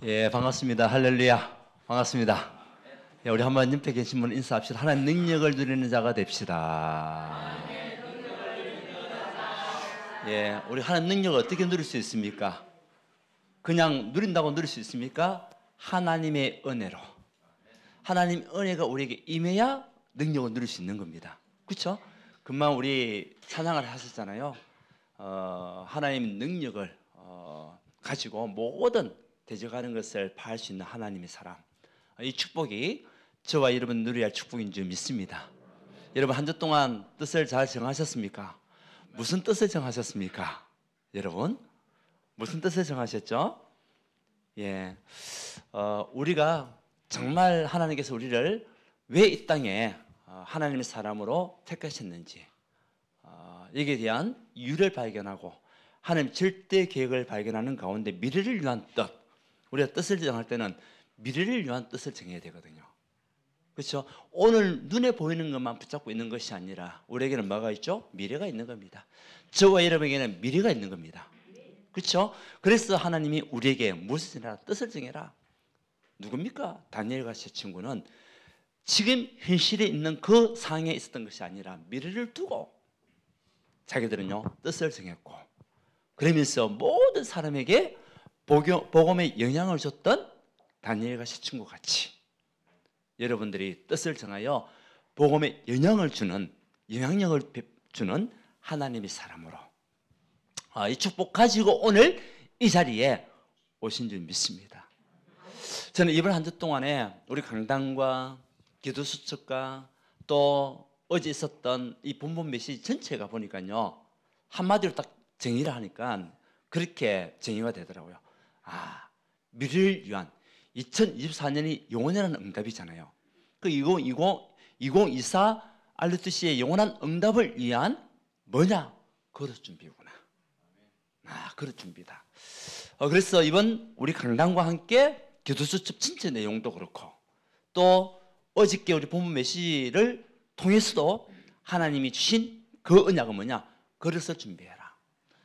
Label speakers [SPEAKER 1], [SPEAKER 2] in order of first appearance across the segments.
[SPEAKER 1] 예, 반갑습니다. 할렐루야. 반갑습니다. 예, 우리 한번 옆에 계신 분 인사합시다. 하나님 능력을 누리는 자가 됩시다. 예, 우리 하나님 능력을 어떻게 누릴 수 있습니까? 그냥 누린다고 누릴 수 있습니까? 하나님의 은혜로. 하나님 은혜가 우리에게 임해야 능력을 누릴 수 있는 겁니다. 그렇죠? 금방 우리 찬양을 하셨잖아요. 하나님 능력을 가지고 모든 대적하는 것을 파할 수 있는 하나님의 사람. 이 축복이 저와 여러분 누려야 할 축복인 줄 믿습니다. 여러분 한 주 동안 뜻을 잘 정하셨습니까? 무슨 뜻을 정하셨습니까? 여러분 무슨 뜻을 정하셨죠? 예, 우리가 정말 하나님께서 우리를 왜 이 땅에 하나님의 사람으로 택하셨는지 여기에 대한 이유를 발견하고 하나님 절대 계획을 발견하는 가운데 미래를 위한 뜻, 우리가 뜻을 정할 때는 미래를 위한 뜻을 정해야 되거든요. 그렇죠? 오늘 눈에 보이는 것만 붙잡고 있는 것이 아니라 우리에게는 뭐가 있죠? 미래가 있는 겁니다. 저와 여러분에게는 미래가 있는 겁니다. 그렇죠? 그래서 하나님이 우리에게 무엇을 정해라? 뜻을 정해라. 누굽니까? 다니엘과 제 친구는 지금 현실에 있는 그 상황에 있었던 것이 아니라 미래를 두고 자기들은요 뜻을 정했고, 그러면서 모든 사람에게 복음의 영향을 줬던 다니엘과 제 친구 같이 여러분들이 뜻을 정하여 복음의 영향을 주는, 영향력을 주는 하나님의 사람으로 이 축복 가지고 오늘 이 자리에 오신 줄 믿습니다. 저는 이번 한 주 동안에 우리 강단과 기도 수첩과 또 어제 있었던 이 본문 메시지 전체가 보니까요 한마디로 딱 정의를 하니까 그렇게 정의가 되더라고요. 미래를 위한 2024년이 영원한 응답이잖아요. 그 2024 알루트시의 영원한 응답을 위한 뭐냐? 그릇 준비구나. 그릇 준비다. 그래서 이번 우리 강단과 함께 기도수첩 전체 내용도 그렇고 또 어저께 우리 본문 메시지를 통해서도 하나님이 주신 그 언약은 뭐냐? 그릇을 준비해라.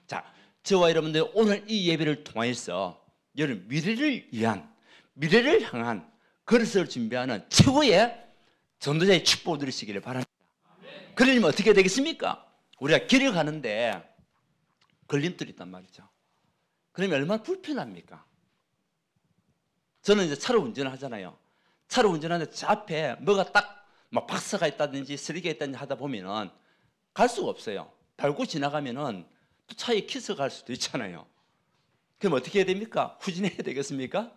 [SPEAKER 1] 자, 저와 여러분들 오늘 이 예배를 통해서 여러분 미래를 위한, 미래를 향한 그릇을 준비하는 최고의 전도자의 축복을 누리시기를 바랍니다. 그러려면 어떻게 되겠습니까? 우리가 길을 가는데 걸림돌이 있단 말이죠. 그러면 얼마나 불편합니까? 저는 이제 차로 운전을 하잖아요. 차로 운전하는데 저 앞에 뭐가 딱 막 박스가 있다든지 쓰레기가 있다든지 하다 보면은 갈 수가 없어요. 밟고 지나가면은 또 차에 키스가 갈 수도 있잖아요. 그럼 어떻게 해야 됩니까? 후진해야 되겠습니까?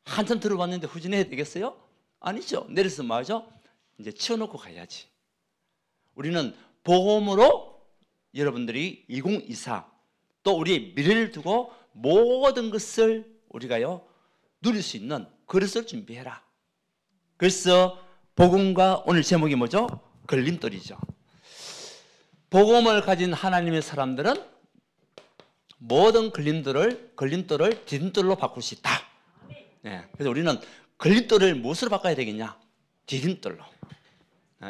[SPEAKER 1] 한참 들어봤는데 후진해야 되겠어요? 아니죠. 내려서 뭐하죠? 이제 치워놓고 가야지. 우리는 복음으로 여러분들이 2024 또 우리의 미래를 두고 모든 것을 우리가요 누릴 수 있는 그릇을 준비해라. 그래서 복음과 오늘 제목이 뭐죠? 걸림돌이죠. 복음을 가진 하나님의 사람들은 모든 걸림돌을 디딤돌로 바꿀 수 있다. 네, 그래서 우리는 걸림돌을 무엇으로 바꿔야 되겠냐? 디딤돌로.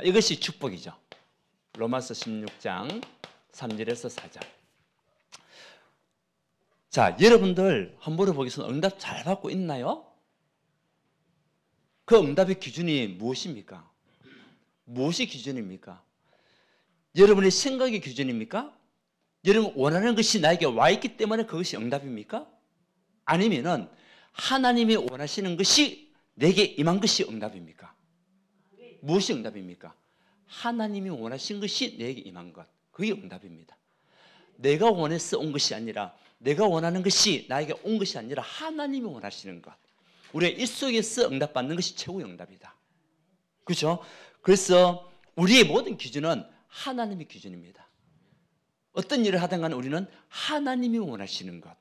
[SPEAKER 1] 이것이 축복이죠. 로마서 16장 3절에서 4절. 자, 여러분들 한번 물어보겠습니다. 응답 잘 받고 있나요? 그 응답의 기준이 무엇입니까? 무엇이 기준입니까? 여러분의 생각이 기준입니까? 여러분 원하는 것이 나에게 와 있기 때문에 그것이 응답입니까? 아니면은 하나님이 원하시는 것이 내게 임한 것이 응답입니까? 무엇이 응답입니까? 하나님이 원하신 것이 내게 임한 것, 그게 응답입니다. 내가 원해서 온 것이 아니라, 내가 원하는 것이 나에게 온 것이 아니라 하나님이 원하시는 것, 우리의 입속에서 응답받는 것이 최고의 응답이다. 그렇죠? 그래서 우리의 모든 기준은 하나님의 기준입니다. 어떤 일을 하든 간에 우리는 하나님이 원하시는 것,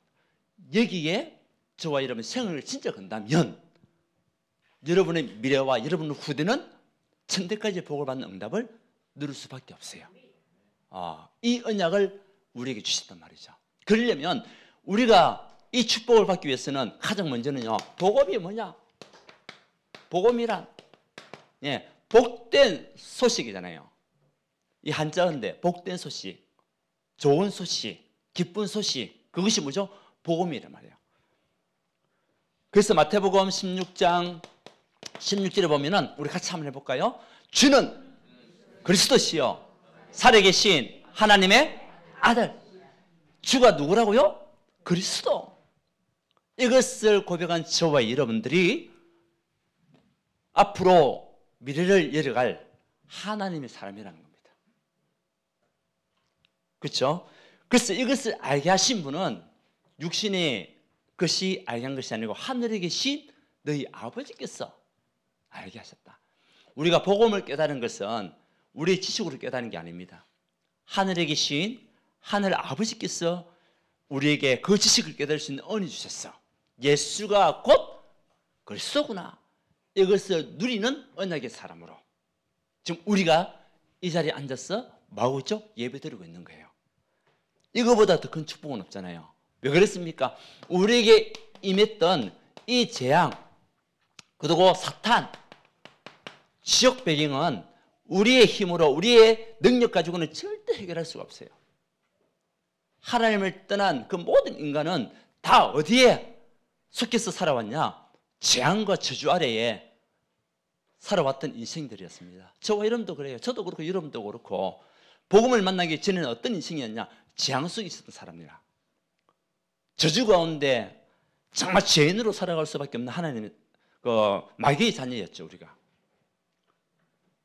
[SPEAKER 1] 여기에 저와 여러분 생을 진짜 건다면 여러분의 미래와 여러분의 후대는 천대까지 복을 받는 응답을 누릴 수밖에 없어요. 이 언약을 우리에게 주셨단 말이죠. 그러려면 우리가 이 축복을 받기 위해서는 가장 먼저는요, 복음이 뭐냐? 복음이란 복된 소식이잖아요. 이 한자어인데 복된 소식, 좋은 소식, 기쁜 소식, 그것이 뭐죠? 복음이란 말이에요. 그래서 마태복음 16장 16절에 보면은 우리 같이 한번 해볼까요? 주는 그리스도시요 살아계신 하나님의 아들. 주가 누구라고요? 그리스도. 이것을 고백한 저와 여러분들이 앞으로 미래를 열어갈 하나님의 사람이라는 겁니다. 그렇죠? 그래서 이것을 알게 하신 분은 육신의 것이 알게 한 것이 아니고 하늘에 계신 너희 아버지께서 알게 하셨다. 우리가 복음을 깨달은 것은 우리의 지식으로 깨달은 게 아닙니다. 하늘에 계신 하늘 아버지께서 우리에게 그 지식을 깨달을 수 있는 은혜 주셨어. 예수가 곧 그리스도구나. 이것을 누리는 언약의 사람으로 지금 우리가 이 자리에 앉아서 뭐하고 있죠? 예배드리고 있는 거예요. 이거보다 더 큰 축복은 없잖아요. 왜 그랬습니까? 우리에게 임했던 이 재앙, 그리고 사탄, 지역 배경은 우리의 힘으로, 우리의 능력 가지고는 절대 해결할 수가 없어요. 하나님을 떠난 그 모든 인간은 다 어디에 속해서 살아왔냐? 재앙과 저주 아래에 살아왔던 인생들이었습니다. 저와 여러분도 그래요. 저도 그렇고 여러분도 그렇고 복음을 만나기 전에는 어떤 인생이었냐? 재앙 속에 있었던 사람이라. 저주 가운데 정말 죄인으로 살아갈 수밖에 없는 하나님의 마귀의 자녀였죠, 우리가.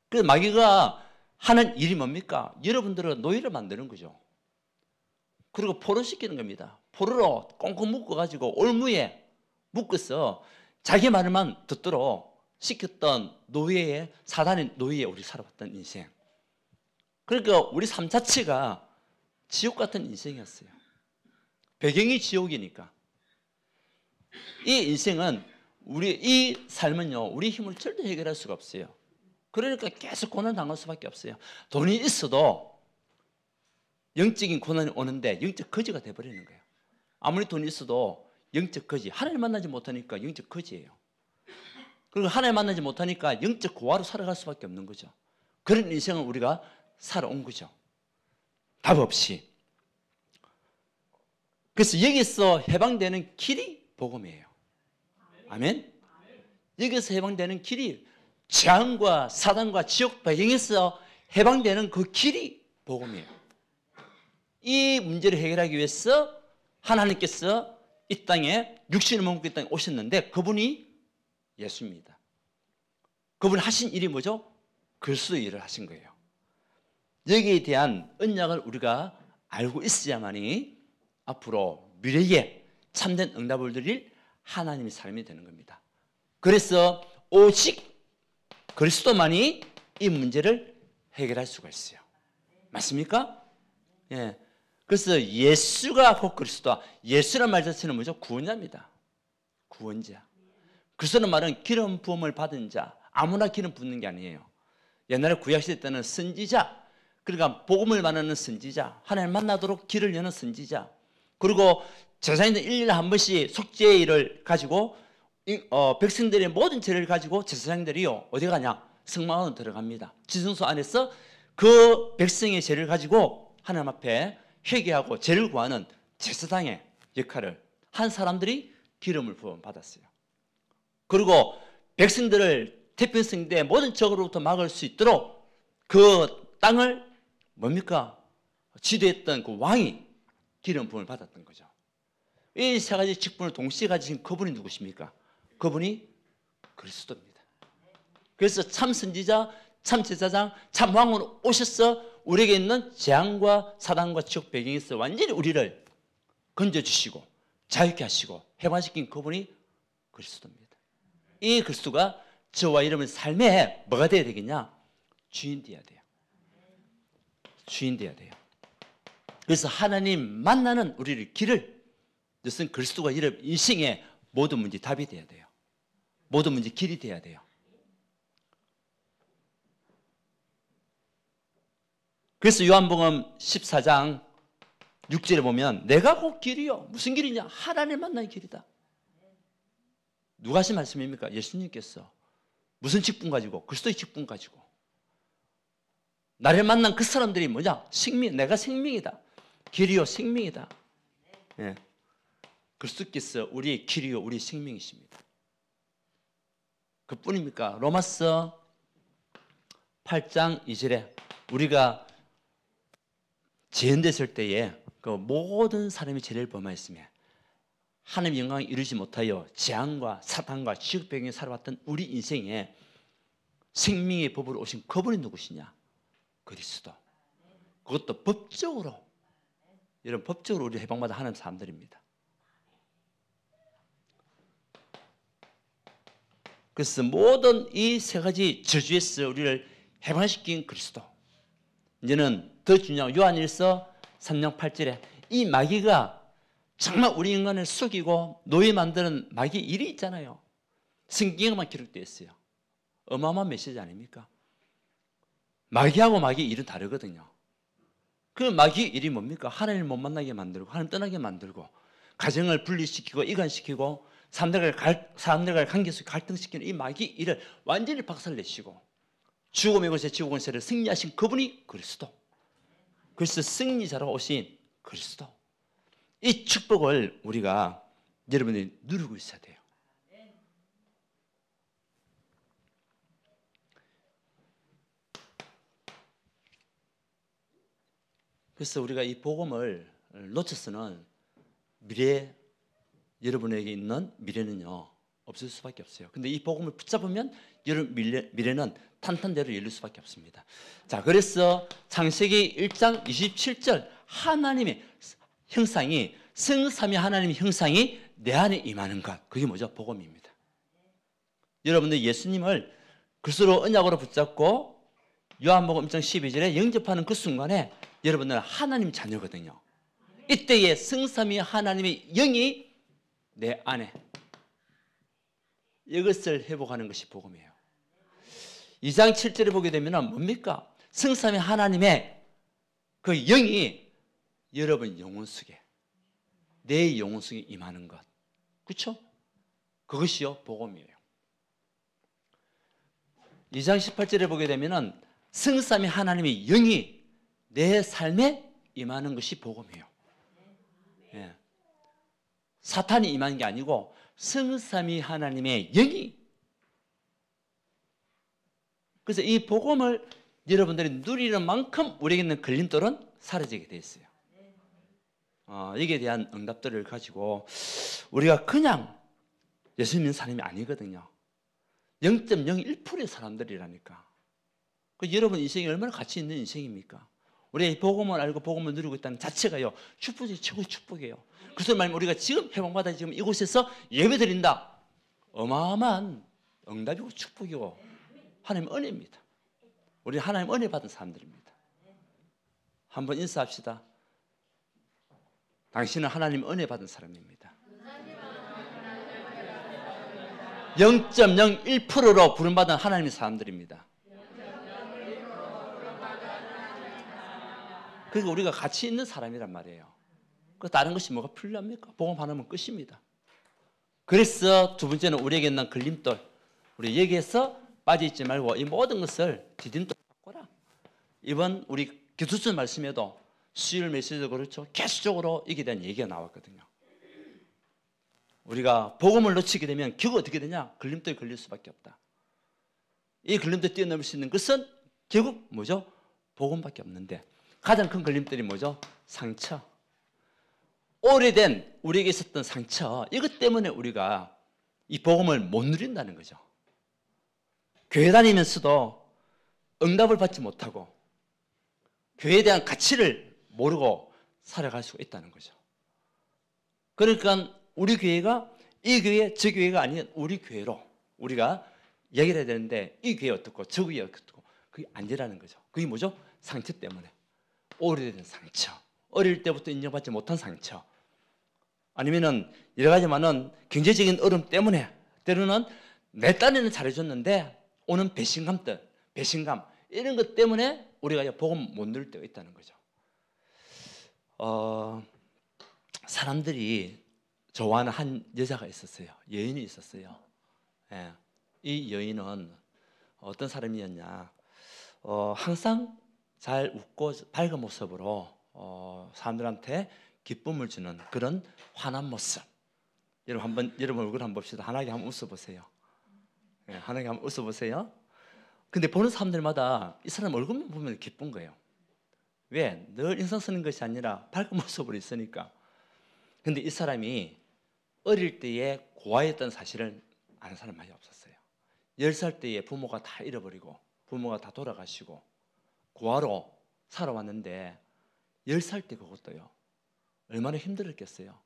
[SPEAKER 1] 그래서 마귀가 하는 일이 뭡니까? 여러분들은 노예를 만드는 거죠. 그리고 포로시키는 겁니다. 포로로 꽁꽁 묶어가지고 올무에 묶어서 자기 말만 듣도록 시켰던 노예의, 사단의 노예에 우리 살아왔던 인생. 그러니까 우리 삶 자체가 지옥 같은 인생이었어요. 배경이 지옥이니까. 이 인생은 이 삶은요, 우리 힘을 절대 해결할 수가 없어요. 그러니까 계속 고난 당할 수밖에 없어요. 돈이 있어도 영적인 고난이 오는데 영적 거지가 돼버리는 거예요. 아무리 돈이 있어도 영적 거지. 하나님 만나지 못하니까 영적 거지예요. 그리고 하나님 만나지 못하니까 영적 고아로 살아갈 수밖에 없는 거죠. 그런 인생을 우리가 살아온 거죠. 답 없이. 그래서 여기서 해방되는 길이 복음이에요. 아멘? 여기서 해방되는 길이 재앙과 사단과 지옥 배경에서 해방되는 그 길이 복음이에요. 이 문제를 해결하기 위해서 하나님께서 이 땅에 육신을 머금고 이 땅에 오셨는데 그분이 예수입니다. 그분이 하신 일이 뭐죠? 그리스도의 일을 하신 거예요. 여기에 대한 언약을 우리가 알고 있어야만이 앞으로 미래에 참된 응답을 드릴 하나님의 삶이 되는 겁니다. 그래서 오직 그리스도만이 이 문제를 해결할 수가 있어요. 맞습니까? 예. 그래서 예수가 곧 그리스도다. 예수란 말 자체는 뭐죠? 구원자입니다. 구원자. 그리스도는 말은 기름 부음을 받은 자. 아무나 기름 붓는 게 아니에요. 옛날에 구약시대 때는 선지자, 그러니까 복음을 말하는 선지자, 하나님 만나도록 길을 여는 선지자, 그리고 제사장들 1년에 한 번씩 속죄일을 가지고 백성들의 모든 죄를 가지고 제사장들이요 어디 가냐? 성막으로 들어갑니다. 지성소 안에서 그 백성의 죄를 가지고 하나님 앞에 회개하고 죄를 구하는 제사장의 역할을 한 사람들이 기름을 부어 받았어요. 그리고 백성들을 태평성대 모든 적으로부터 막을 수 있도록 그 땅을 뭡니까? 지도했던 그 왕이 기름 부음을 받았던 거죠. 이 세 가지 직분을 동시에 가지신 그분이 누구십니까? 그분이 그리스도입니다. 그래서 참 선지자, 참 제사장, 참 왕으로 오셔서 우리에게 있는 재앙과 사단과 지옥 배경에서 완전히 우리를 건져주시고 자유케 하시고 해방시킨 그분이 그리스도입니다. 이 그리스도가 저와 여러분의 삶에 뭐가 되어야 되겠냐? 주인 되어야 돼요. 주인 되어야 돼요. 그래서 하나님 만나는 우리를 길을, 이것은 그리스도가 여러분 인생의 모든 문제 답이 되어야 돼요. 모든 문제 길이 되어야 돼요. 그래서 요한복음 14장 6절에 보면 내가 곧 길이요. 무슨 길이냐? 하나님 만나는 길이다. 누가 하신 말씀입니까? 예수님께서. 무슨 직분 가지고? 그리스도의 직분 가지고. 나를 만난 그 사람들이 뭐냐? 생명, 내가 생명이다. 길이요 생명이다. 예. 그리스도께서 우리의 길이요 우리의 생명이십니다. 그뿐입니까? 로마서 8장 2절에 우리가 재현됐을 때에 그 모든 사람이 죄를 범하였으며 하나님의 영광을 이루지 못하여 재앙과 사탄과 지옥병에 살아왔던 우리 인생에 생명의 법으로 오신 그분이 누구시냐? 그리스도. 그것도 법적으로, 이런 법적으로 우리 해방받아 하는 사람들입니다. 그래서 모든 이 세 가지 저주에서 우리를 해방시킨 그리스도. 이제는 더 중요한 요한일서 3장 8절에 이 마귀가 정말 우리 인간을 속이고 노예 만드는 마귀 일이 있잖아요. 성경에만 기록되어 있어요. 어마어마한 메시지 아닙니까? 마귀하고 마귀 일은 다르거든요. 그 마귀 일이 뭡니까? 하나님을 못 만나게 만들고 하나님 떠나게 만들고 가정을 분리시키고 이간시키고 사람들과 관계 속에 갈등시키는 이 마귀 일을 완전히 박살내시고 죽음의 권세 지옥의 권세를 승리하신 그분이 그리스도. 그래서 승리자로 오신 그리스도. 이 축복을 우리가 여러분이 누리고 있어야 돼요. 그래서 우리가 이 복음을 놓쳐서는 미래, 여러분에게 있는 미래는요 없을 수밖에 없어요. 근데 이 복음을 붙잡으면 여러분 미래는 탄탄대로 열릴 수밖에 없습니다. 자, 그래서 창세기 1장 27절 하나님의 형상이 성삼위 하나님의 형상이 내 안에 임하는 것, 그게 뭐죠? 복음입니다. 여러분들 예수님을 그리스도로 언약으로 붙잡고 요한복음 1장 12절에 영접하는 그 순간에 여러분들은 하나님 자녀거든요. 이때에 성삼위 하나님의 영이 내 안에, 이것을 회복하는 것이 복음이에요. 2장 7절에 보게 되면 뭡니까? 성삼위 하나님의 그 영이 여러분 영혼 속에, 내 영혼 속에 임하는 것, 그렇죠? 그것이요 복음이에요. 2장 18절에 보게 되면 성삼위 하나님의 영이 내 삶에 임하는 것이 복음이에요. 예. 사탄이 임하는 게 아니고 성삼위 하나님의 영이. 그래서 이 복음을 여러분들이 누리는 만큼 우리에게 있는 걸림돌은 사라지게 돼 있어요. 여기에 대한 응답들을 가지고 우리가 그냥 예수 믿는 사람이 아니거든요. 0.01%의 사람들이라니까. 여러분 인생이 얼마나 가치 있는 인생입니까? 우리가 이 복음을 알고 복음을 누리고 있다는 자체가요 축복이 최고의 축복이에요. 그래서 말하면 우리가 지금 해방받아 지금 이곳에서 예배드린다, 어마어마한 응답이고 축복이고 하나님의 은혜입니다. 우리 하나님 은혜 받은 사람들입니다. 한번 인사합시다. 당신은 하나님 은혜 받은 사람입니다. 0.01%로 부름받은 하나님의 사람들입니다. 그러니까 우리가 가치 있는 사람이란 말이에요. 그 다른 것이 뭐가 필요합니까? 복음 하나면 끝입니다. 그래서 두 번째는 우리에게 있는 걸림돌, 우리 여기에서 빠져있지 말고 이 모든 것을 디딤돌 바꿔라. 이번 우리 기도서 말씀에도 수요일 메시지도 그렇죠. 계속적으로 이게 대한 얘기가 나왔거든요. 우리가 복음을 놓치게 되면 결국 어떻게 되냐? 걸림돌에 걸릴 수밖에 없다. 이 걸림돌 뛰어넘을 수 있는 것은 결국 뭐죠? 복음밖에 없는데 가장 큰 걸림돌이 뭐죠? 상처. 오래된 우리에게 있었던 상처, 이것 때문에 우리가 이 복음을 못 누린다는 거죠. 교회 다니면서도 응답을 받지 못하고 교회에 대한 가치를 모르고 살아갈 수가 있다는 거죠. 그러니까 우리 교회가 이 교회 저 교회가 아닌 우리 교회로 우리가 얘기를 해야 되는데 이 교회 어떻고 저 교회 어떻고 그게 아니라는 거죠. 그게 뭐죠? 상처 때문에. 오래된 상처, 어릴 때부터 인정받지 못한 상처, 아니면은 여러 가지만은 경제적인 어려움 때문에 때로는 내 딴에는 잘해줬는데 오는 배신감 이런 것 때문에 우리가 복음 못 누릴 때가 있다는 거죠. 사람들이 좋아하는 한 여자가 있었어요. 여인이 있었어요. 예. 이 여인은 어떤 사람이었냐? 항상 잘 웃고 밝은 모습으로 사람들한테 기쁨을 주는 그런 환한 모습. 여러분 얼굴 한번 봅시다. 환하게 한번 웃어보세요. 예, 환하게 한번 웃어보세요. 근데 보는 사람들마다 이 사람 얼굴만 보면 기쁜 거예요. 왜? 늘 인상 쓰는 것이 아니라 밝은 모습으로 있으니까. 근데 이 사람이 어릴 때에 고아였던 사실을 아는 사람 많이 없었어요. 10살 때에 부모가 다 잃어버리고 부모가 다 돌아가시고 고아로 살아왔는데 10살 때 그것도요. 얼마나 힘들었겠어요.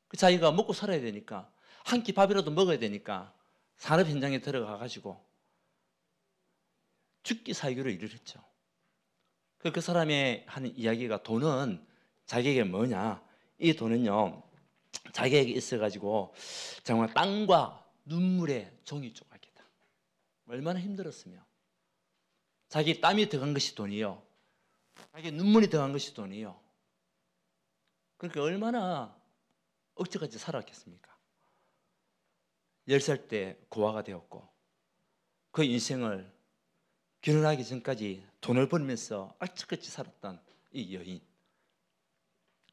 [SPEAKER 1] 그 자기가 먹고 살아야 되니까 한 끼 밥이라도 먹어야 되니까 산업 현장에 들어가 가지고 죽기 살기로 일을 했죠. 그 사람의 하는 이야기가 돈은 자기에게 뭐냐? 이 돈은요. 자기에게 있어가지고 정말 땀과 눈물의 종이 조각이다. 얼마나 힘들었으며 자기 땀이 들어간 것이 돈이요. 자기 눈물이 들어간 것이 돈이요. 그러니까 얼마나 억지까지 살았겠습니까? 10살 때 고아가 되었고 그 인생을 결혼하기 전까지 돈을 벌면서 악착같이 살았던 이 여인.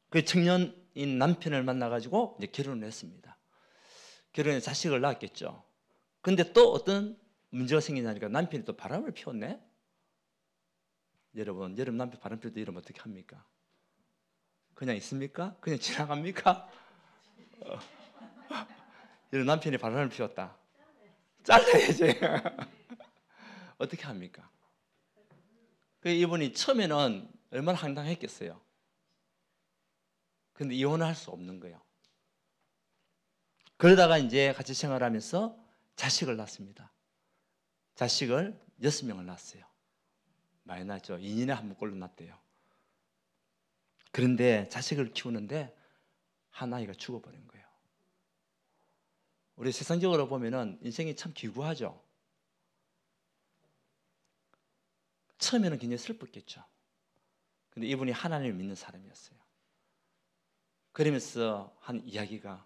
[SPEAKER 1] 그 청년인 남편을 만나가지고 이제 결혼을 했습니다. 결혼해 자식을 낳았겠죠. 근데 또 어떤 문제가 생기냐니까 남편이 또 바람을 피웠네? 여러분 남편 바람 피울 때 이러면 어떻게 합니까? 그냥 있습니까? 그냥 지나갑니까? 여러분 남편이 바람을 피웠다. 잘라야지. 어떻게 합니까? 그 이분이 처음에는 얼마나 황당했겠어요. 근데 이혼을 할 수 없는 거예요. 그러다가 이제 같이 생활하면서 자식을 낳습니다. 자식을 6명을 낳았어요. 많이 낳았죠. 2년에 한 번꼴로 낳았대요. 그런데 자식을 키우는데 한 아이가 죽어버린 거예요. 우리 세상적으로 보면은 인생이 참 기구하죠. 처음에는 굉장히 슬펐겠죠. 근데 이분이 하나님을 믿는 사람이었어요. 그러면서 한 이야기가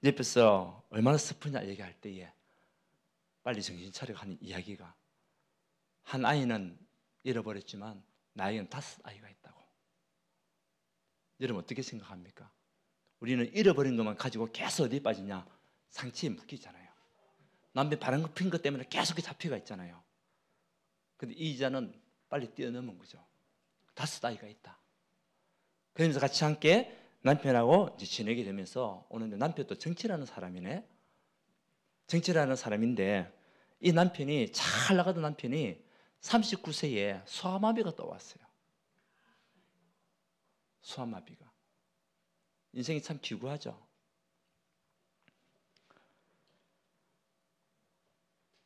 [SPEAKER 1] 옆에서 얼마나 슬프냐 얘기할 때에 빨리 정신 차리고 하는 이야기가 한 아이는 잃어버렸지만 나에게는 5아이가 있다고. 여러분 어떻게 생각합니까? 우리는 잃어버린 것만 가지고 계속 어디에 빠지냐? 상처에 묶이잖아요. 남편 바람 핀 것 때문에 계속 잡혀가 있잖아요. 근데 이 이자는 빨리 뛰어넘은 거죠. 5아이가 있다. 그러면서 같이 함께 남편하고 이제 지내게 되면서 오는데 남편도 정치라는 사람이네. 정치라는 사람인데 이 남편이 잘 나가던 남편이 39세에 소아마비가 떠왔어요. 소아마비가. 인생이 참 기구하죠.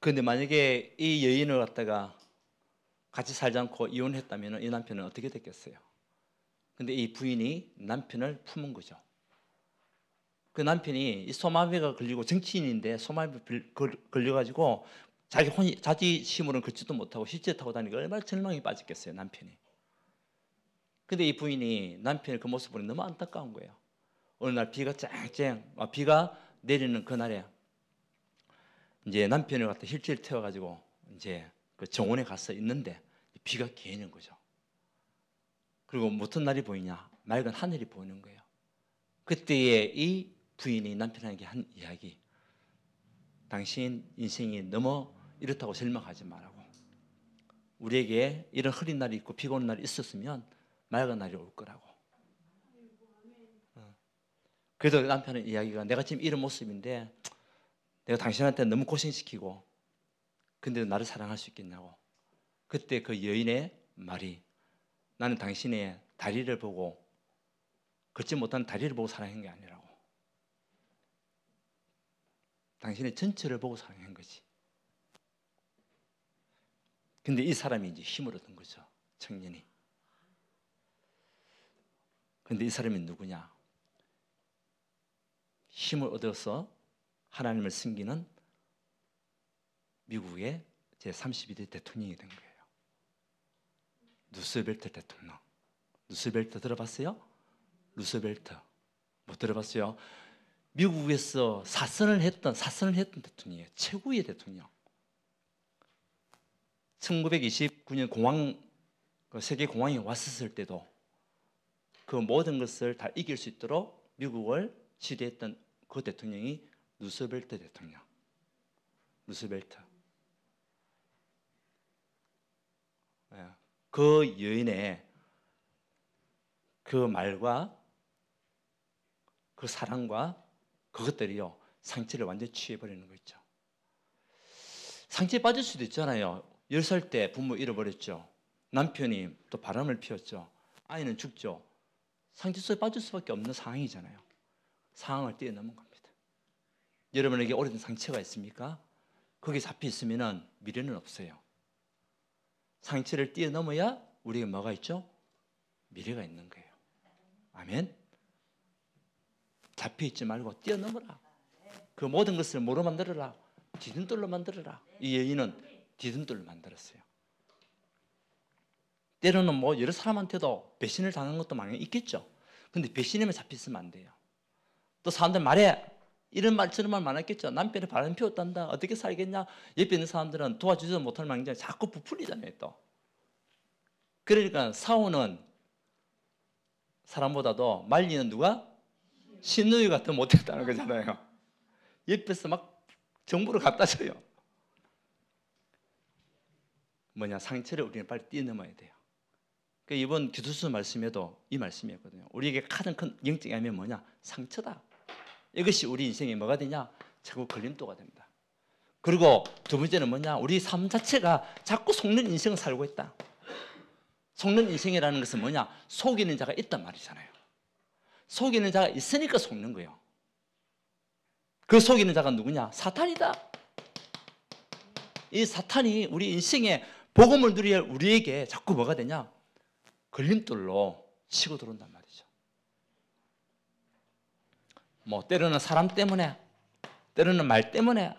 [SPEAKER 1] 그런데 만약에 이 여인을 갖다가 같이 살지 않고 이혼했다면 이 남편은 어떻게 됐겠어요? 근데 이 부인이 남편을 품은 거죠. 그 남편이 이 소마비가 걸리고 정치인인데 소마비 걸려가지고 자기 힘으로는 걷지도 못하고 휠체어 타고 다니니까 얼마나 절망에 빠졌겠어요, 남편이. 근데 이 부인이 남편의 그 모습을 보니 너무 안타까운 거예요. 어느 날 비가 쨍쨍 비가 내리는 그날에 이제 남편을 갖다 휠체어를 태워가지고 이제 그 정원에 가서 있는데 비가 개는 거죠. 그리고 어떤 날이 보이냐? 맑은 하늘이 보이는 거예요. 그때에 이 부인이 남편에게 한 이야기. 당신 인생이 너무 이렇다고 절망하지 말라고. 우리에게 이런 흐린 날이 있고 비가 오는 날이 있었으면 맑은 날이 올 거라고. 그래도 남편의 이야기가 내가 지금 이런 모습인데 내가 당신한테 너무 고생시키고 근데도 나를 사랑할 수 있겠냐고. 그때 그 여인의 말이 나는 당신의 다리를 보고 걷지 못한 다리를 보고 사랑한 게 아니라고. 당신의 전체를 보고 사랑한 거지. 근데 이 사람이 이제 힘을 얻은 거죠. 청년이. 근데 이 사람이 누구냐? 힘을 얻어서 하나님을 섬기는 미국의 제32대 대통령이 된 거예요. 루스벨트 대통령. 루스벨트 들어봤어요? 루스벨트. 못 들어봤어요? 미국에서 사선을 했던 대통령이에요. 최고의 대통령. 1929년 세계 공황이 왔었을 때도 그 모든 것을 다 이길 수 있도록 미국을 지도했던 그 대통령이 루스벨트 대통령. 루스벨트. 그 여인의 그 말과 그 사랑과 그것들이요 상처를 완전히 취해버리는 거 있죠. 상처에 빠질 수도 있잖아요. 10살 때 부모 잃어버렸죠. 남편이 또 바람을 피웠죠. 아이는 죽죠. 상처 속에 빠질 수밖에 없는 상황이잖아요. 상황을 뛰어넘은 겁니다. 여러분에게 오래된 상처가 있습니까? 거기 잡혀 있으면 미래는 없어요. 상처를 뛰어넘어야 우리에게 뭐가 있죠? 미래가 있는 거예요. 아멘. 잡혀 있지 말고 뛰어넘어라. 그 모든 것을 뭐로 만들어라? 디딤돌로 만들어라. 이 여인은 디딤돌로 만들었어요. 때로는 뭐 여러 사람한테도 배신을 당한 것도 많이 있겠죠. 근데 배신에만 잡혔으면 안 돼요. 또 사람들 말에 이런 말 저런 말 많았겠죠. 남편이 바람 피웠단다. 어떻게 살겠냐. 옆에 있는 사람들은 도와주지도 못할 망정 자꾸 부풀리잖아요. 또 그러니까 사오는 사람보다도 말리는 누가? 신누이가 더 못했다는 거잖아요. 옆에서 막 정보를 갖다 줘요. 뭐냐, 상처를 우리는 빨리 뛰어넘어야 돼요. 그러니까 이번 기도서 말씀에도 이 말씀이었거든요. 우리에게 가장 큰 영적인 암이 뭐냐? 상처다. 이것이 우리 인생에 뭐가 되냐? 자꾸 걸림돌가 됩니다. 그리고 두 번째는 뭐냐? 우리 삶 자체가 자꾸 속는 인생을 살고 있다. 속는 인생이라는 것은 뭐냐? 속이는 자가 있단 말이잖아요. 속이는 자가 있으니까 속는 거예요. 그 속이는 자가 누구냐? 사탄이다. 이 사탄이 우리 인생에 복음을 누릴 우리에게 자꾸 뭐가 되냐? 걸림돌로 치고 들어온단 말이죠. 뭐 때로는 사람 때문에, 때로는 말 때문에,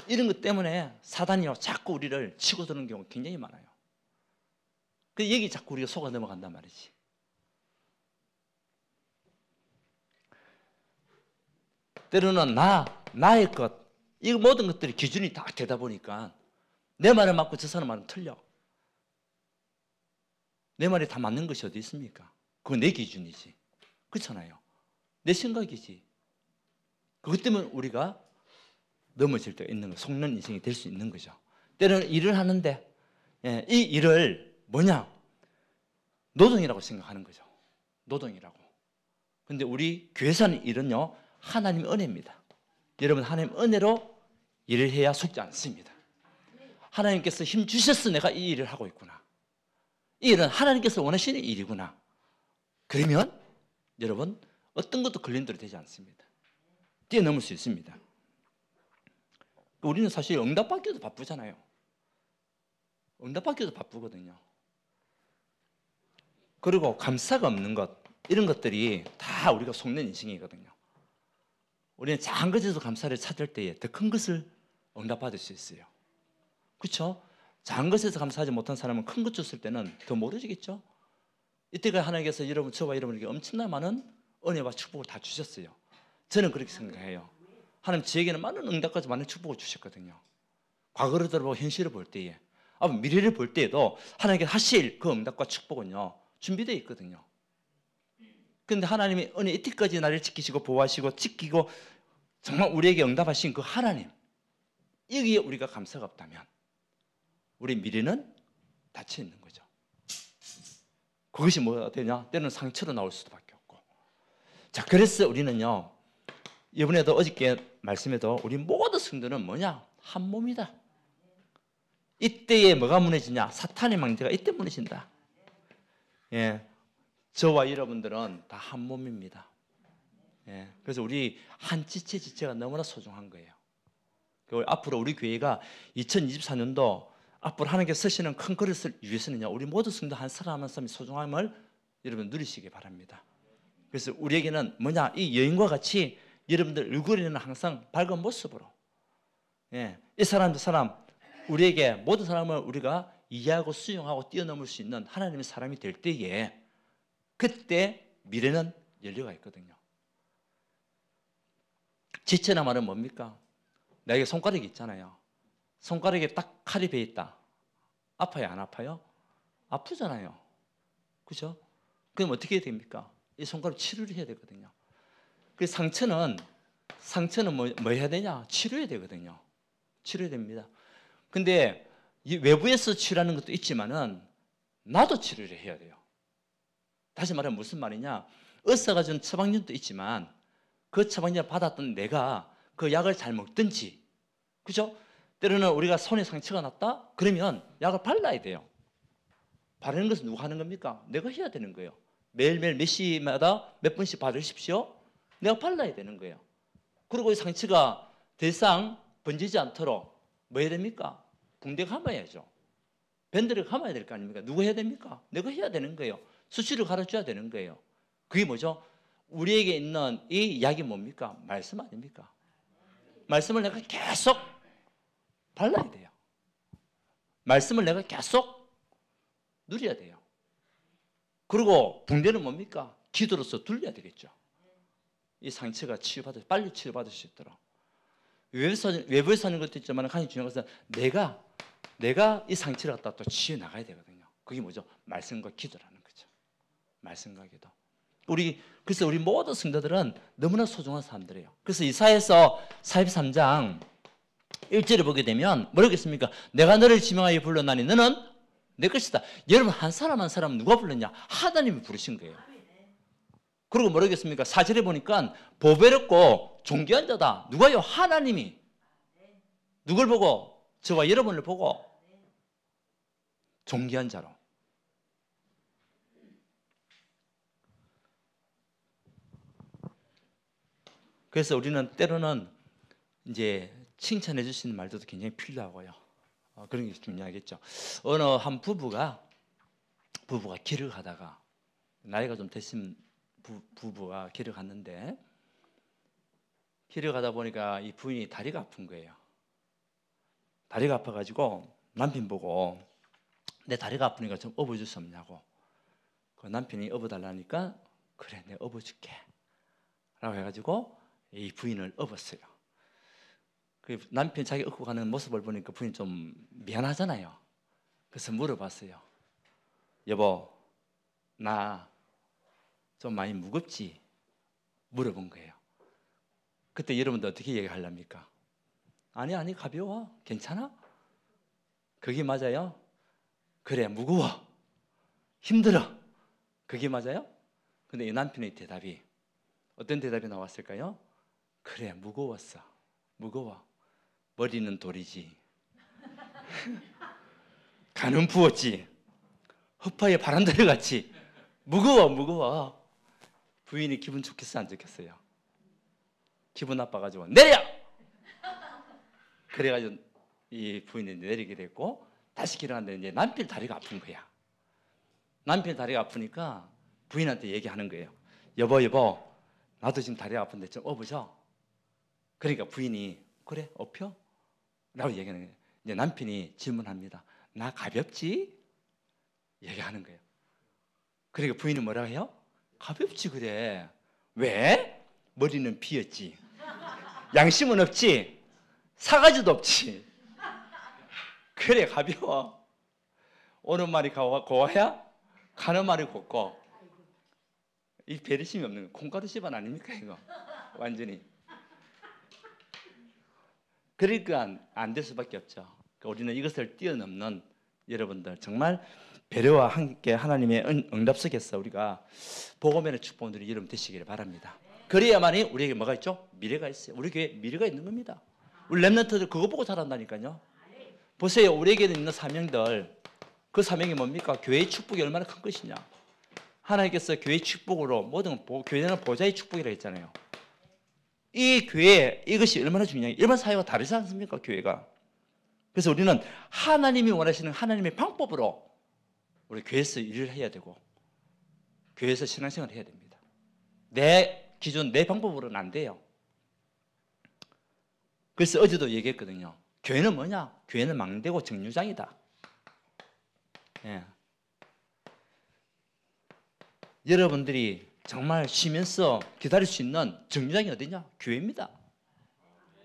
[SPEAKER 1] 이런 것 때문에 사단이요 자꾸 우리를 치고 들어오는 경우가 굉장히 많아요. 그 여기 자꾸 우리가 속아 넘어간단 말이지. 때로는 나의 것, 이 모든 것들이 기준이 다 되다 보니까 내 말을 맞고 저 사람 말은 틀려. 내 말이 다 맞는 것이 어디 있습니까? 그건 내 기준이지. 그렇잖아요. 내 생각이지. 그것 때문에 우리가 넘어질 때가 있는 거예요. 속는 인생이 될 수 있는 거죠. 때로는 일을 하는데 이 일을 뭐냐? 노동이라고 생각하는 거죠. 노동이라고. 근데 우리 교회에서 하는 일은요 하나님의 은혜입니다. 여러분 하나님 은혜로 일을 해야 속지 않습니다. 하나님께서 힘 주셔서 내가 이 일을 하고 있구나. 이 일은 하나님께서 원하시는 일이구나. 그러면 여러분 어떤 것도 걸림돌이 되지 않습니다. 뛰어넘을 수 있습니다. 우리는 사실 응답받기도 바쁘잖아요. 응답받기도 바쁘거든요. 그리고 감사가 없는 것, 이런 것들이 다 우리가 속는 인생이거든요. 우리는 작은 것에서 감사를 찾을 때에 더 큰 것을 응답받을 수 있어요. 그렇죠? 작은 것에서 감사하지 못한 사람은 큰 것 줬을 때는 더 모르지겠죠? 이때가 하나님께서 여러분, 저와 여러분에게 엄청난 많은 은혜와 축복을 다 주셨어요. 저는 그렇게 생각해요. 하나님 저에게는 많은 응답까지 많은 축복을 주셨거든요. 과거를 돌아보고 현실을 볼 때에, 미래를 볼 때에도 하나님께서 하실 그 응답과 축복은요 준비되어 있거든요. 그런데 하나님의 은혜, 이때까지 나를 지키시고 보호하시고 지키고 정말 우리에게 응답하신 그 하나님, 여기에 우리가 감사가 없다면 우리 미래는 닫혀 있는 거죠. 그것이 뭐가 되냐? 때로는 상처로 나올 수밖에 없고. 자, 그래서 우리는요 이번에도 어저께 말씀에도 우리 모든 성도는 뭐냐? 한 몸이다. 이때에 뭐가 무너지냐? 사탄의 망대가 이때 무너진다. 예, 저와 여러분들은 다 한 몸입니다. 예, 그래서 우리 한 지체가 너무나 소중한 거예요. 앞으로 우리 교회가 2024년도 앞으로 하나님께서 쓰시는 큰 그릇을 위해서는요 우리 모두 성도 한 사람 한 사람의 소중함을 여러분 누리시기 바랍니다. 그래서 우리에게는 뭐냐? 이 여인과 같이 여러분들 얼굴에는 항상 밝은 모습으로, 이 사람 저 사람 우리에게 모든 사람을 우리가 이해하고 수용하고 뛰어넘을 수 있는 하나님의 사람이 될 때에 그때 미래는 열려가 있거든요. 지체나 말은 뭡니까? 나에게 손가락이 있잖아요. 손가락에 딱 칼이 베어 있다. 아파요, 안 아파요? 아프잖아요. 그렇죠? 그럼 어떻게 해야 됩니까? 이 손가락 치료를 해야 되거든요. 그 상처는 뭐 해야 되냐? 치료해야 되거든요. 치료해야 됩니다. 근데 이 외부에서 치료하는 것도 있지만은 나도 치료를 해야 돼요. 다시 말하면 무슨 말이냐? 의사가 준 처방전도 있지만 그 처방전을 받았던 내가 그 약을 잘 먹든지, 그죠? 때로는 우리가 손에 상처가 났다? 그러면 약을 발라야 돼요. 바르는 것은 누가 하는 겁니까? 내가 해야 되는 거예요. 매일매일 몇 시마다 몇 분씩 바르십시오. 내가 발라야 되는 거예요. 그리고 이 상처가 더 이상 번지지 않도록 뭐 해야 됩니까? 붕대 감아야죠. 밴드를 감아야 될 거 아닙니까? 누가 해야 됩니까? 내가 해야 되는 거예요. 수치를 가르쳐야 되는 거예요. 그게 뭐죠? 우리에게 있는 이 약이 뭡니까? 말씀 아닙니까? 말씀을 내가 계속 발라야 돼요. 말씀을 내가 계속 누려야 돼요. 그리고 붕대는 뭡니까? 기도로서 둘려야 되겠죠. 이 상처가 빨리 치유받을 수 있도록. 외부에서 하는 것도 있지만 가장 중요한 것은 내가 이 상처를 갖다 또 치유 나가야 되거든요. 그게 뭐죠? 말씀과 기도라는 거죠. 말씀과 기도. 그래서 우리 모든 성도들은 너무나 소중한 사람들이에요. 그래서 이사야서 43장 1절을 보게 되면 뭐라고 했습니까? 내가 너를 지명하여 불렀나니 너는 내 것이다. 여러분 한 사람 한 사람 누가 불렀냐? 하나님이 부르신 거예요. 그리고 뭐라고 했습니까? 4절에 보니까 보배롭고 존귀한 자다. 누가요? 하나님이. 누굴 보고? 저와 여러분을 보고 존귀한 자로. 그래서 우리는 때로는 이제 칭찬해 주시는 말도 굉장히 필요하고요. 그런 게 중요하겠죠. 어느 한 부부가 길을 가다가 나이가 좀 되신 부부가 길을 갔는데 길을 가다 보니까 이 부인이 다리가 아픈 거예요. 다리가 아파가지고 남편 보고 내 다리가 아프니까 좀 업어줄 수 없냐고. 그 남편이 업어달라니까 그래 내가 업어줄게 라고 해가지고 이 부인을 업었어요. 그 남편 자기 업고 가는 모습을 보니까 부인이 좀 미안하잖아요. 그래서 물어봤어요. 여보 나 좀 많이 무겁지? 물어본 거예요. 그때 여러분들 어떻게 얘기하렵니까? 아니 가벼워 괜찮아? 그게 맞아요? 그래 무거워 힘들어 그게 맞아요? 근데 이 남편의 대답이 어떤 대답이 나왔을까요? 그래 무거웠어 무거워 머리는 돌이지 간은 부었지 허파에 바람 들어갔지 무거워 부인이 기분 좋겠어 안 좋겠어요? 기분 나빠가지고 내려! 그래가지고 이 부인이 내리게 됐고 다시 길어갔는데 이제 남편 다리가 아픈 거야. 남편 다리가 아프니까 부인한테 얘기하는 거예요. 여보 나도 지금 다리가 아픈데 좀 업어줘. 그러니까 부인이 그래 업혀? 라고 얘기하는 거예요. 이제 남편이 질문합니다. 나 가볍지? 얘기하는 거예요. 그러니까 부인은 뭐라고 해요? 가볍지 그래. 왜? 머리는 비었지. 양심은 없지. 사가지도 없지. 그래 가벼워. 오는 말이 고와야 가는 말이 곱고. 이 배려심이 없는 거. 콩가루 집안 아닙니까 이거? 완전히. 그러니까 안 될 수밖에 없죠. 그러니까 우리는 이것을 뛰어넘는 여러분들 정말 배려와 함께 하나님의 응답 속에서 우리가 복음의 축복들이 여러분 되시기를 바랍니다. 그래야만이 우리에게 뭐가 있죠? 미래가 있어요. 우리 교회에 미래가 있는 겁니다. 우리 렘넌트들 그거 보고 자란다니까요. 보세요. 우리에게 있는 사명들 그 사명이 뭡니까? 교회의 축복이 얼마나 큰 것이냐. 하나님께서 교회의 축복으로 모든 교회는 보좌의 축복이라고 했잖아요. 이 교회 이것이 얼마나 중요해요. 일반 사회와 다르지 않습니까? 교회가. 그래서 우리는 하나님이 원하시는 하나님의 방법으로 우리 교회에서 일을 해야 되고 교회에서 신앙생활을 해야 됩니다. 내 기준, 내 방법으로는 안 돼요. 그래서 어제도 얘기했거든요. 교회는 뭐냐? 교회는 망대고 정류장이다. 예. 여러분들이 정말 쉬면서 기다릴 수 있는 정류장이 어디냐? 교회입니다.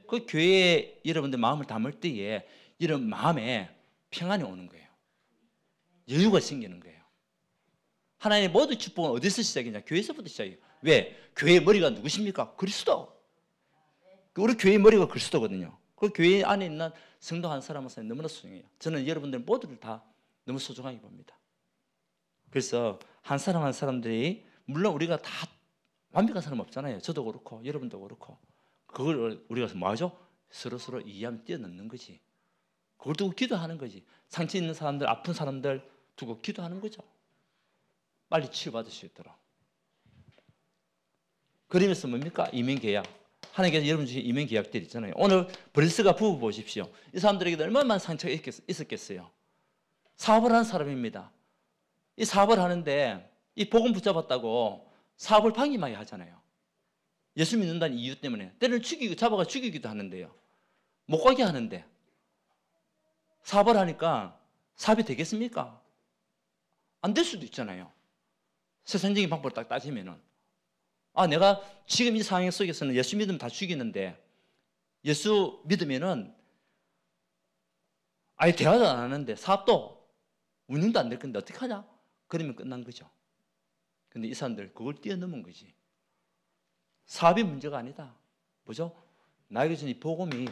[SPEAKER 1] 그 교회에 여러분들 마음을 담을 때에 이런 마음에 평안이 오는 거예요. 여유가 생기는 거예요. 하나님의 모든 축복은 어디서 시작이냐? 교회에서부터 시작이에요. 왜? 교회의 머리가 누구십니까? 그리스도. 우리 교회의 머리가 그리스도거든요. 그 교회 안에 있는 성도 한 사람 한 사람이 너무나 소중해요. 저는 여러분들 모두를 다 너무 소중하게 봅니다. 그래서 한 사람 한 사람들이, 물론 우리가 다 완벽한 사람 없잖아요. 저도 그렇고 여러분도 그렇고. 그걸 우리가 뭐 하죠? 서로 이해하면 뛰어넘는 거지. 그걸 두고 기도하는 거지. 상처 있는 사람들, 아픈 사람들 두고 기도하는 거죠. 빨리 치유받을 수 있도록. 그러면서 뭡니까? 이민계약. 하나님께서 여러분 중에 이민계약들이 있잖아요. 오늘 브리스가 부부 보십시오. 이 사람들에게 얼마나 많은 상처가 있었겠어요. 사업을 하는 사람입니다. 이 사업을 하는데 이 복음 붙잡았다고 사업을 방임하게 하잖아요. 예수 믿는다는 이유 때문에. 때를 잡아가 죽이기도 하는데요. 못 가게 하는데. 사업을 하니까 사업이 되겠습니까? 안 될 수도 있잖아요. 세상적인 방법을 딱 따지면은. 내가 지금 이 상황 속에서는 예수 믿으면 다 죽이는데, 예수 믿으면은 아예 대화도 안 하는데 사업도 운영도 안 될 건데 어떻게 하냐? 그러면 끝난 거죠. 근데 이 사람들 그걸 뛰어넘은 거지. 사업이 문제가 아니다. 뭐죠? 나에게 준 이 복음이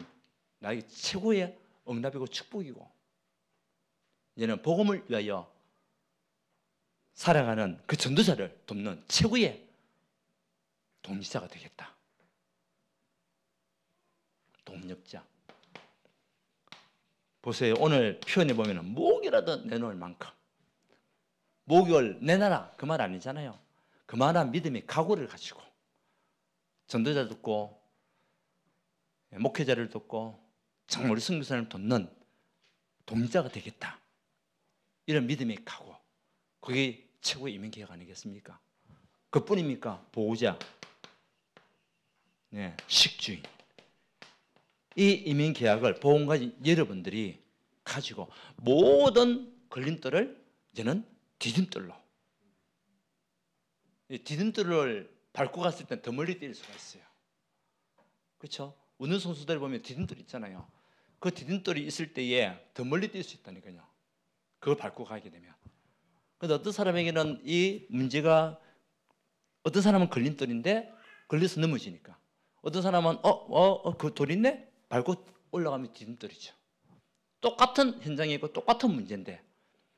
[SPEAKER 1] 나에게 최고의 응답이고 축복이고, 얘는 복음을 위하여 살아가는 그 전도자를 돕는 최고의 동력자가 되겠다. 동력자. 보세요. 오늘 표현해 보면 목이라도 내놓을 만큼. 목을 내놔라 그 말 아니잖아요. 그만한 믿음의 각오를 가지고 전도자 돕고 목회자를 돕고 정말 선교사를 돕는 동력자가 되겠다. 이런 믿음의 각오. 그게 최고의 이민계약 아니겠습니까? 그뿐입니까? 보호자, 식주인. 이 이민계약을 보험가진 여러분들이 가지고 모든 걸림돌을 이제는 디딤돌로. 디딤돌을 밟고 갔을 때 더 멀리 뛸 수가 있어요. 그렇죠? 운동선수들 보면 디딤돌 있잖아요. 그 디딤돌이 있을 때에 더 멀리 뛸 수 있다니까요. 그걸 밟고 가게 되면. 그런데 어떤 사람에게는 이 문제가, 어떤 사람은 걸림돌인데 걸려서 넘어지니까, 어떤 사람은 그 돌 있네? 밟고 올라가면 디딤돌이죠. 똑같은 현장이고 똑같은 문제인데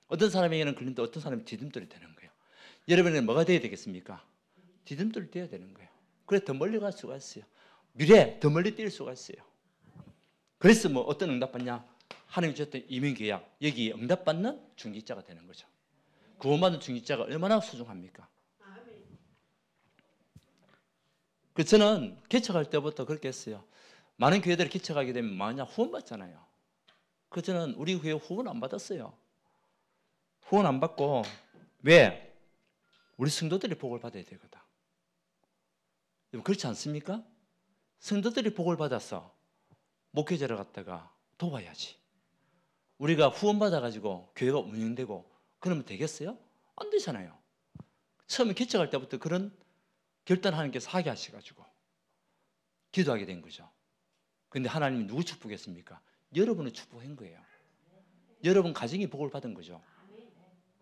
[SPEAKER 1] 어떤 사람에게는 걸림돌, 어떤 사람은 디딤돌이 되는 거예요. 여러분은 뭐가 되어야 되겠습니까? 디딤돌이 되어야 되는 거예요. 그래서 더 멀리 갈 수가 있어요. 미래에 더 멀리 뛸 수가 있어요. 그래서 뭐 어떤 응답받냐? 하나님이 주셨던 이민계약, 여기 응답받는 중직자가 되는 거죠. 구원받는 중직자가 얼마나 소중합니까? 그 저는 개척할 때부터 그렇게 했어요. 많은 교회들이 개척하게 되면 뭐냐? 후원 받잖아요. 그 저는 우리 교회 후원 안 받았어요. 후원 안 받고, 왜? 우리 성도들이 복을 받아야 되거든. 그렇지 않습니까? 성도들이 복을 받아서 목회자를 갖다가 도와야지. 우리가 후원 받아가지고 교회가 운영되고 그러면 되겠어요? 안 되잖아요. 처음에 개척할 때부터 그런 결단 하나님께서 하게 하셔가지고 기도하게 된 거죠. 그런데 하나님이 누구 축복했습니까? 여러분을 축복한 거예요. 여러분 가정이 복을 받은 거죠.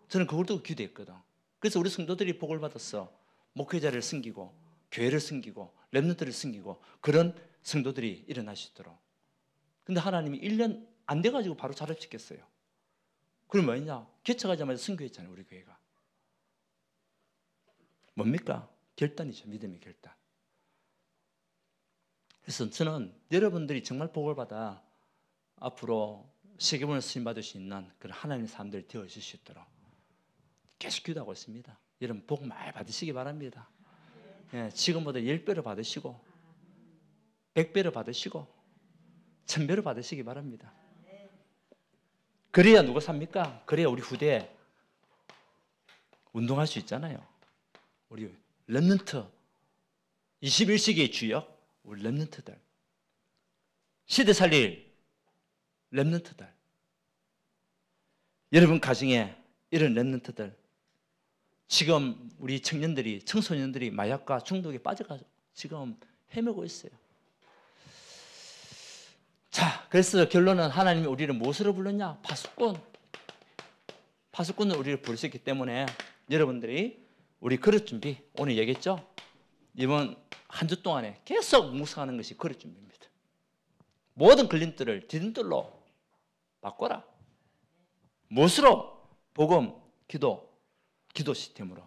[SPEAKER 1] 저는 그걸 두고 기도했거든. 그래서 우리 성도들이 복을 받았어. 목회자를 섬기고 교회를 섬기고 렘넌트를 섬기고 그런 성도들이 일어나시도록. 근데 하나님이 1년 안 돼가지고 바로 자립시켰어요. 그럼 뭐냐? 개척하자마자 선교했잖아요. 우리 교회가. 뭡니까? 결단이죠. 믿음의 결단. 그래서 저는 여러분들이 정말 복을 받아 앞으로 세계문을 쓰임받을 수 있는 그런 하나님의 사람들이 되어질 수 있도록 계속 기도하고 있습니다. 여러분 복 많이 받으시기 바랍니다. 지금보다 10배로 받으시고 100배로 받으시고 1000배로 받으시기 바랍니다. 그래야 누가 삽니까? 그래야 우리 후대에 운동할 수 있잖아요. 우리 렘넌트 21세기의 주역, 우리 렘넌트들, 시대 살릴 렘넌트들, 여러분 가정에 이런 렘넌트들, 지금 우리 청년들이, 청소년들이 마약과 중독에 빠져가지고 지금 헤매고 있어요. 자, 그래서 결론은 하나님이 우리를 무엇으로 불렀냐? 파수꾼. 파수꾼을 우리를 부르셨기 때문에 여러분들이 우리 그릇 준비 오늘 얘기했죠? 이번 한 주 동안에 계속 묵상하는 것이 그릇 준비입니다. 모든 걸림돌을 디딤돌로 바꿔라. 무엇으로? 복음, 기도 시스템으로.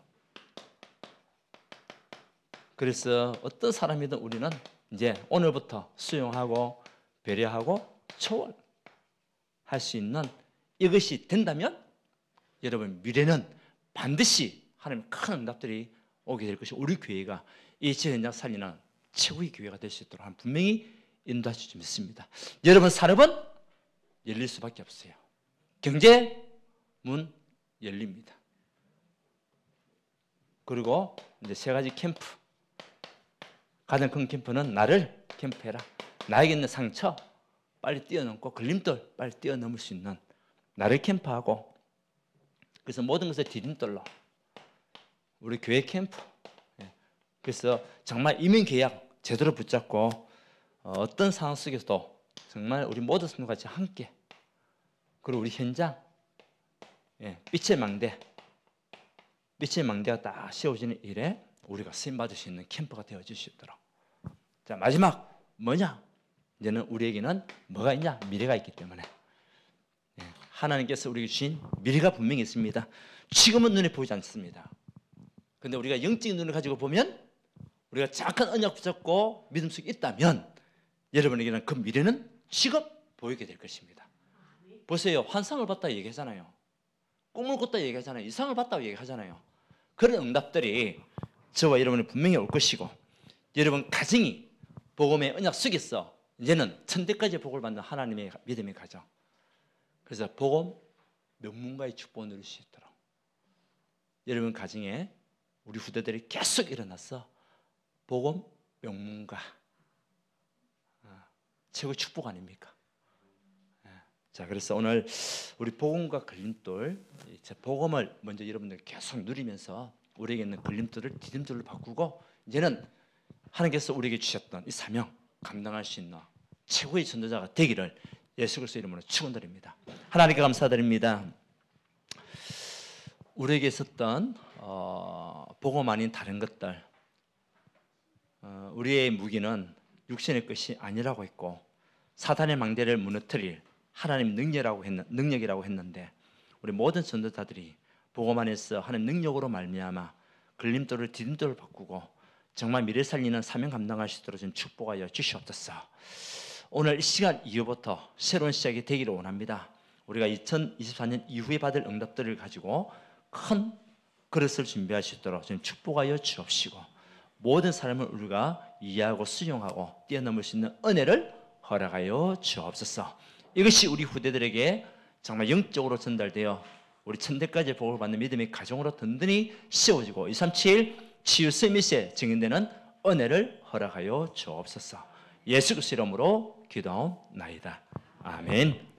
[SPEAKER 1] 그래서 어떤 사람이든 우리는 이제 오늘부터 수용하고 배려하고 초월할 수 있는 이것이 된다면 여러분 미래는 반드시 하나님의 큰 응답들이 오게 될 것이 우리 교회가 이 지역 현장 살리는 최고의 교회가 될 수 있도록 분명히 인도할 수 있습니다. 여러분 산업은 열릴 수밖에 없어요. 경제 문 열립니다. 그리고 이제 세 가지 캠프. 가장 큰 캠프는 나를 캠프해라. 나에게 있는 상처 빨리 뛰어넘고 걸림돌 빨리 뛰어넘을 수 있는 나를 캠프하고, 그래서 모든 것을 디딤돌로 우리 교회 캠프. 그래서 정말 이민계약 제대로 붙잡고 어떤 상황 속에서도 정말 우리 모든 성도 같이 함께, 그리고 우리 현장 빛의 망대가 딱 씌워지는 일에 우리가 쓰임받을 수 있는 캠프가 되어질 수 있도록. 자, 마지막 뭐냐? 이제는 우리에게는 뭐가 있냐? 미래가 있기 때문에 하나님께서 우리에게 주신 미래가 분명히 있습니다. 지금은 눈에 보이지 않습니다. 그런데 우리가 영적인 눈을 가지고 보면, 우리가 정확한 언약 붙잡고 믿음 속에 있다면 여러분에게는 그 미래는 지금 보이게 될 것입니다. 보세요. 환상을 봤다 얘기하잖아요. 꿈을 꿨다 얘기하잖아요. 이상을 봤다고 얘기하잖아요. 그런 응답들이 저와 여러분이 분명히 올 것이고, 여러분 가정이 복음의 언약 속에서 이제는 천대까지 복을 받는 하나님의 믿음의 가정. 그래서 복음 명문가의 축복을 누릴 수 있도록 여러분 가정에 우리 후대들이 계속 일어나서 복음 명문가 최고의 축복 아닙니까? 자, 그래서 오늘 우리 복음과 걸림돌, 복음을 먼저 여러분들 계속 누리면서 우리에게 있는 걸림돌을 디딤돌로 바꾸고, 이제는 하나님께서 우리에게 주셨던 이 사명 감당할 수 있는 최고의 전도자가 되기를 예수 그리스도 이름으로 축원드립니다. 하나님께 감사드립니다. 우리에게 있었던 복음 아닌 다른 것들, 우리의 무기는 육신의 것이 아니라고 했고 사단의 망대를 무너뜨릴 하나님 능력이라고 했는데, 우리 모든 전도자들이 복음 안에서 하나님 능력으로 말미암아 걸림돌을 디딤돌을 바꾸고 정말 미래 살리는 사명 감당할 수 있도록 좀 축복하여 주시옵소서. 오늘 이 시간 이후부터 새로운 시작이 되기를 원합니다. 우리가 2024년 이후에 받을 응답들을 가지고 큰 그릇을 준비할 수 있도록 좀 축복하여 주옵시고, 모든 사람을 우리가 이해하고 수용하고 뛰어넘을 수 있는 은혜를 허락하여 주옵소서. 이것이 우리 후대들에게 정말 영적으로 전달되어 우리 천대까지 복을 받는 믿음의 가정으로 든든히 씌워지고 237 치유 서밋에 증인되는 은혜를 허락하여 주옵소서. 예수 그리스도 이름으로 기도하옵나이다. 아멘.